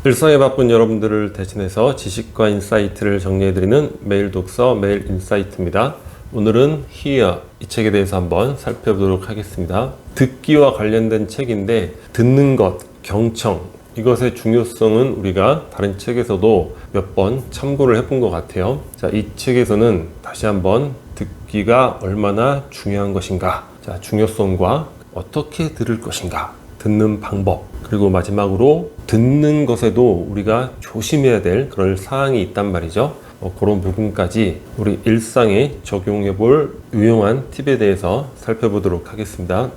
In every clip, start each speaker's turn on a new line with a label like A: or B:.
A: 일상에 바쁜 여러분들을 대신해서 지식과 인사이트를 정리해드리는 매일 독서 매일 인사이트입니다. 오늘은 Here 이 책에 대해서 한번 살펴보도록 하겠습니다. 듣기와 관련된 책인데 듣는 것, 경청 이것의 중요성은 우리가 다른 책에서도 몇 번 참고를 해본 것 같아요. 자, 이 책에서는 다시 한번 듣기가 얼마나 중요한 것인가, 자, 중요성과 어떻게 들을 것인가, 듣는 방법, 그리고 마지막으로 듣는 것에도 우리가 조심해야 될 그런 사항이 있단 말이죠. 그런 부분까지 우리 일상에 적용해 볼 유용한 팁에 대해서 살펴보도록 하겠습니다.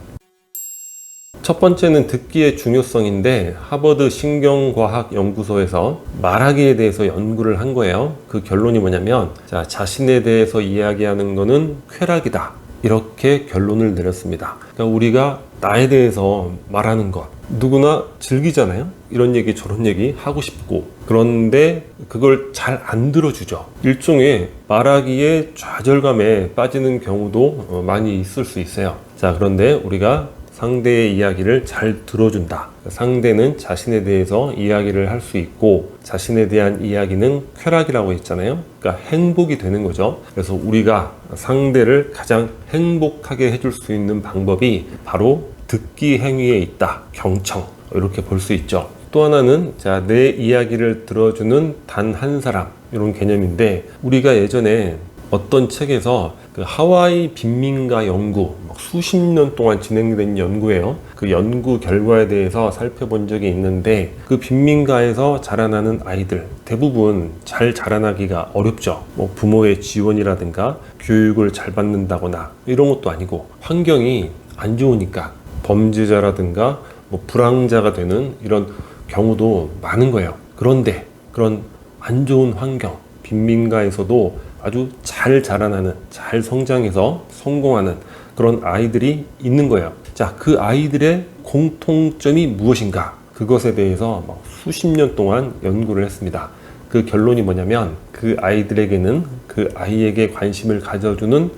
A: 첫 번째는 듣기의 중요성인데, 하버드 신경과학연구소에서 말하기에 대해서 연구를 한 거예요. 그 결론이 뭐냐면, 자신에 대해서 이야기하는 것은 쾌락이다, 이렇게 결론을 내렸습니다. 그러니까 우리가 나에 대해서 말하는 것 누구나 즐기잖아요. 이런 얘기 저런 얘기 하고 싶고, 그런데 그걸 잘 안 들어주죠. 일종의 말하기에 좌절감에 빠지는 경우도 많이 있을 수 있어요. 자, 그런데 우리가 상대의 이야기를 잘 들어준다. 상대는 자신에 대해서 이야기를 할 수 있고, 자신에 대한 이야기는 쾌락이라고 했잖아요. 그러니까 행복이 되는 거죠. 그래서 우리가 상대를 가장 행복하게 해줄 수 있는 방법이 바로 듣기 행위에 있다. 경청. 이렇게 볼 수 있죠. 또 하나는 내 이야기를 들어주는 단 한 사람, 이런 개념인데, 우리가 예전에 어떤 책에서 그 하와이 빈민가 연구, 수십 년 동안 진행된 연구예요. 그 연구 결과에 대해서 살펴본 적이 있는데, 그 빈민가에서 자라나는 아이들 대부분 잘 자라나기가 어렵죠. 부모의 지원이라든가 교육을 잘 받는다거나 이런 것도 아니고, 환경이 안 좋으니까 범죄자라든가 불황자가 되는 이런 경우도 많은 거예요. 그런데 그런 안 좋은 환경, 빈민가에서도 아주 잘 자라나는, 잘 성장해서 성공하는 그런 아이들이 있는 거예요. 자, 그 아이들의 공통점이 무엇인가? 그것에 대해서 수십 년 동안 연구를 했습니다. 그 결론이 뭐냐면, 그 아이들에게는 그 아이에게 관심을 가져주는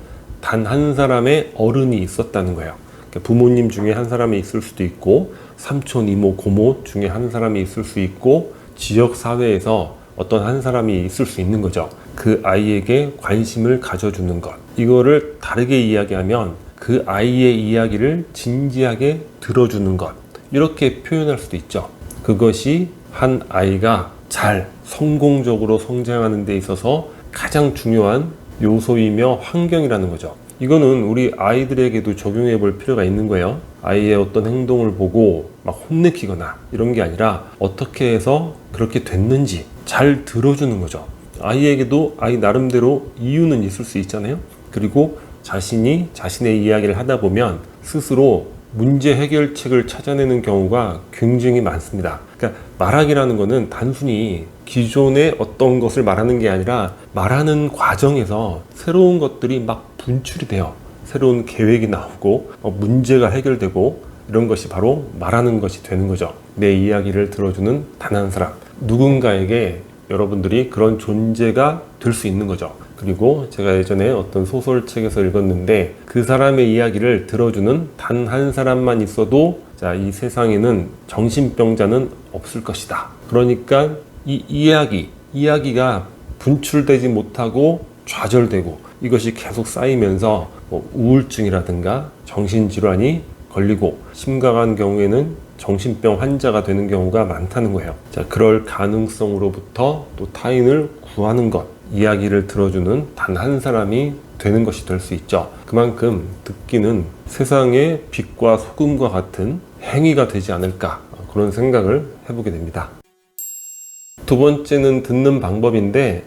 A: 단 한 사람의 어른이 있었다는 거예요. 부모님 중에 한 사람이 있을 수도 있고, 삼촌, 이모, 고모 중에 한 사람이 있을 수 있고, 지역 사회에서 어떤 한 사람이 있을 수 있는 거죠. 그 아이에게 관심을 가져주는 것. 이거를 다르게 이야기하면 그 아이의 이야기를 진지하게 들어주는 것. 이렇게 표현할 수도 있죠. 그것이 한 아이가 잘 성공적으로 성장하는 데 있어서 가장 중요한 요소이며 환경이라는 거죠. 이거는 우리 아이들에게도 적용해 볼 필요가 있는 거예요. 아이의 어떤 행동을 보고 혼내키거나 이런 게 아니라, 어떻게 해서 그렇게 됐는지 잘 들어주는 거죠. 아이에게도 아이 나름대로 이유는 있을 수 있잖아요. 그리고 자신이 자신의 이야기를 하다 보면 스스로 문제 해결책을 찾아내는 경우가 굉장히 많습니다. 그러니까 말하기라는 거는 단순히 기존의 어떤 것을 말하는 게 아니라, 말하는 과정에서 새로운 것들이 분출이 돼요. 새로운 계획이 나오고 문제가 해결되고, 이런 것이 바로 말하는 것이 되는 거죠. 내 이야기를 들어주는 단 한 사람, 누군가에게 여러분들이 그런 존재가 될 수 있는 거죠. 그리고 제가 예전에 어떤 소설책에서 읽었는데, 그 사람의 이야기를 들어주는 단 한 사람만 있어도 이 세상에는 정신병자는 없을 것이다. 그러니까 이 이야기가 분출되지 못하고 좌절되고, 이것이 계속 쌓이면서 우울증이라든가 정신질환이 걸리고, 심각한 경우에는 정신병 환자가 되는 경우가 많다는 거예요. 자, 그럴 가능성으로부터 또 타인을 구하는 것, 이야기를 들어주는 단 한 사람이 되는 것이 될 수 있죠. 그만큼 듣기는 세상의 빛과 소금과 같은 행위가 되지 않을까, 그런 생각을 해보게 됩니다. 두 번째는 듣는 방법인데,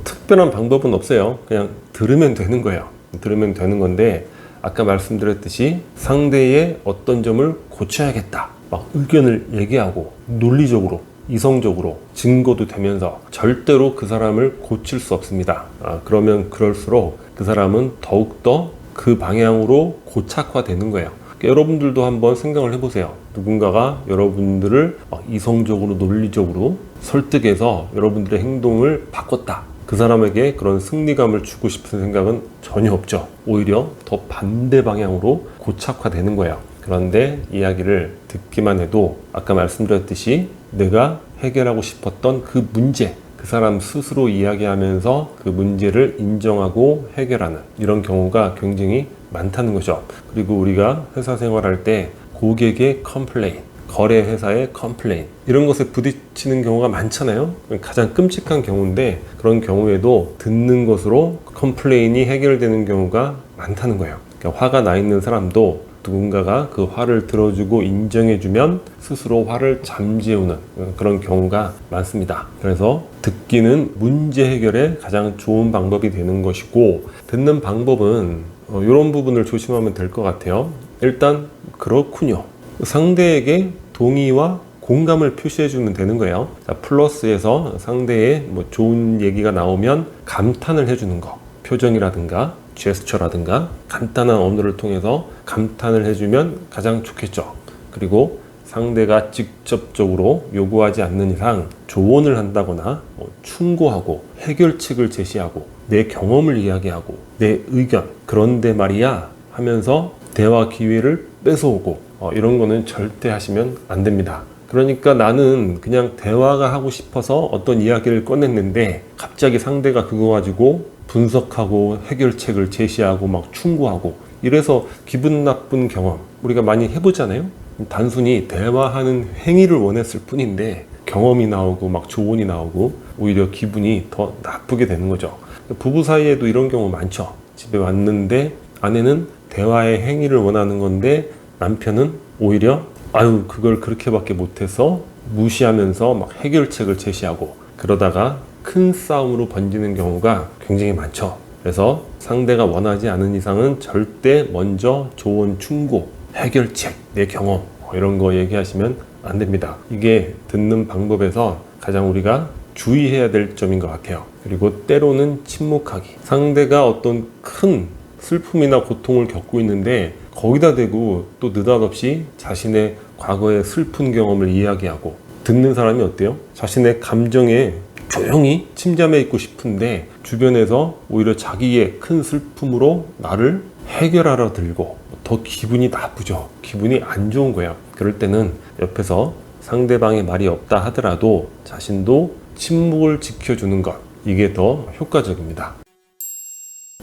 A: 특별한 방법은 없어요. 그냥 들으면 되는 거예요. 들으면 되는 건데, 아까 말씀드렸듯이 상대의 어떤 점을 고쳐야겠다, 의견을 얘기하고 논리적으로, 이성적으로 증거도 되면서 절대로 그 사람을 고칠 수 없습니다. 그러면 그럴수록 그 사람은 더욱더 그 방향으로 고착화되는 거예요. 여러분들도 한번 생각을 해보세요. 누군가가 여러분들을 이성적으로, 논리적으로 설득해서 여러분들의 행동을 바꿨다. 그 사람에게 그런 승리감을 주고 싶은 생각은 전혀 없죠. 오히려 더 반대 방향으로 고착화되는 거예요. 그런데 이야기를 듣기만 해도 아까 말씀드렸듯이 내가 해결하고 싶었던 그 문제, 그 사람 스스로 이야기하면서 그 문제를 인정하고 해결하는 이런 경우가 굉장히 많다는 거죠. 그리고 우리가 회사 생활할 때 고객의 컴플레인, 거래 회사의 컴플레인 이런 것에 부딪히는 경우가 많잖아요. 가장 끔찍한 경우인데 그런 경우에도 듣는 것으로 컴플레인이 해결되는 경우가 많다는 거예요. 그러니까 화가 나 있는 사람도 누군가가 그 화를 들어주고 인정해주면 스스로 화를 잠재우는 그런 경우가 많습니다. 그래서 듣기는 문제 해결에 가장 좋은 방법이 되는 것이고, 듣는 방법은 이런 부분을 조심하면 될 것 같아요. 일단 그렇군요. 상대에게 동의와 공감을 표시해주면 되는 거예요. 자, 플러스에서 상대의 좋은 얘기가 나오면 감탄을 해주는 거, 표정이라든가 제스처라든가 간단한 언어를 통해서 감탄을 해주면 가장 좋겠죠. 그리고 상대가 직접적으로 요구하지 않는 이상 조언을 한다거나 충고하고 해결책을 제시하고 내 경험을 이야기하고 내 의견, 그런데 말이야 하면서 대화 기회를 뺏어오고 이런 거는 절대 하시면 안 됩니다. 그러니까 나는 그냥 대화가 하고 싶어서 어떤 이야기를 꺼냈는데 갑자기 상대가 그거 가지고 분석하고 해결책을 제시하고 막 충고하고 이래서 기분 나쁜 경험 우리가 많이 해보잖아요. 단순히 대화하는 행위를 원했을 뿐인데 경험이 나오고 막 조언이 나오고 오히려 기분이 더 나쁘게 되는 거죠. 부부 사이에도 이런 경우 많죠. 집에 왔는데 아내는 대화의 행위를 원하는 건데 남편은 오히려 아유 그걸 그렇게밖에 못해서 무시하면서 막 해결책을 제시하고 그러다가 큰 싸움으로 번지는 경우가 굉장히 많죠. 그래서 상대가 원하지 않은 이상은 절대 먼저 조언, 충고, 해결책, 내 경험 이런 거 얘기하시면 안 됩니다. 이게 듣는 방법에서 가장 우리가 주의해야 될 점인 것 같아요. 그리고 때로는 침묵하기. 상대가 어떤 큰 슬픔이나 고통을 겪고 있는데 거기다 대고 또 느닷없이 자신의 과거의 슬픈 경험을 이야기하고 듣는 사람이 어때요? 자신의 감정에 조용히 침잠해 있고 싶은데 주변에서 오히려 자기의 큰 슬픔으로 나를 해결하러 들고 더 기분이 나쁘죠. 기분이 안 좋은 거예요. 그럴 때는 옆에서 상대방의 말이 없다 하더라도 자신도 침묵을 지켜주는 것, 이게 더 효과적입니다.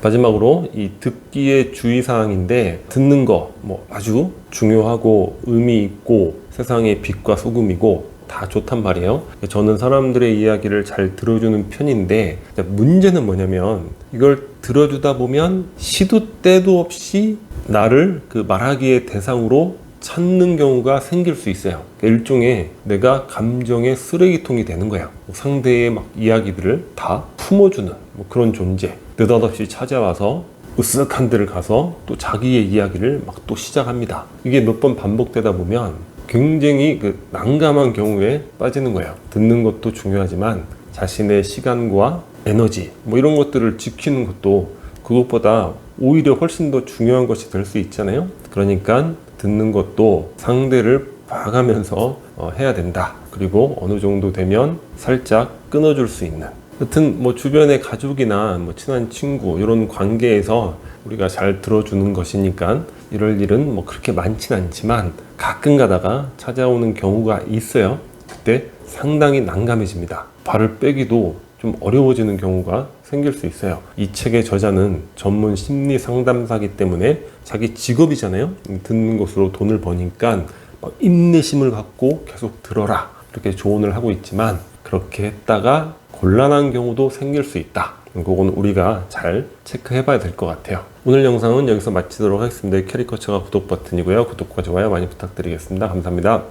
A: 마지막으로 이 듣기의 주의사항인데 듣는 거 아주 중요하고 의미 있고 세상의 빛과 소금이고 다 좋단 말이에요. 저는 사람들의 이야기를 잘 들어주는 편인데 문제는 뭐냐면 이걸 들어주다 보면 시도 때도 없이 나를 그 말하기의 대상으로 찾는 경우가 생길 수 있어요. 일종의 내가 감정의 쓰레기통이 되는 거예요. 상대의 막 이야기들을 다 품어주는 그런 존재. 느닷없이 찾아와서 으쓱한 데를 가서 또 자기의 이야기를 막 또 시작합니다. 이게 몇 번 반복되다 보면 굉장히 난감한 경우에 빠지는 거예요. 듣는 것도 중요하지만 자신의 시간과 에너지 이런 것들을 지키는 것도 그것보다 오히려 훨씬 더 중요한 것이 될 수 있잖아요. 그러니까 듣는 것도 상대를 봐가면서 해야 된다. 그리고 어느 정도 되면 살짝 끊어줄 수 있는, 여튼 주변의 가족이나 친한 친구 이런 관계에서 우리가 잘 들어주는 것이니까 이럴 일은 그렇게 많진 않지만 가끔 가다가 찾아오는 경우가 있어요. 그때 상당히 난감해집니다. 발을 빼기도 좀 어려워지는 경우가 생길 수 있어요. 이 책의 저자는 전문 심리 상담사이기 때문에 자기 직업이잖아요. 듣는 것으로 돈을 버니까 인내심을 갖고 계속 들어라 이렇게 조언을 하고 있지만 그렇게 했다가 곤란한 경우도 생길 수 있다. 그건 우리가 잘 체크해 봐야 될 것 같아요. 오늘 영상은 여기서 마치도록 하겠습니다. 캐리커처가 구독 버튼이고요. 구독과 좋아요 많이 부탁드리겠습니다. 감사합니다.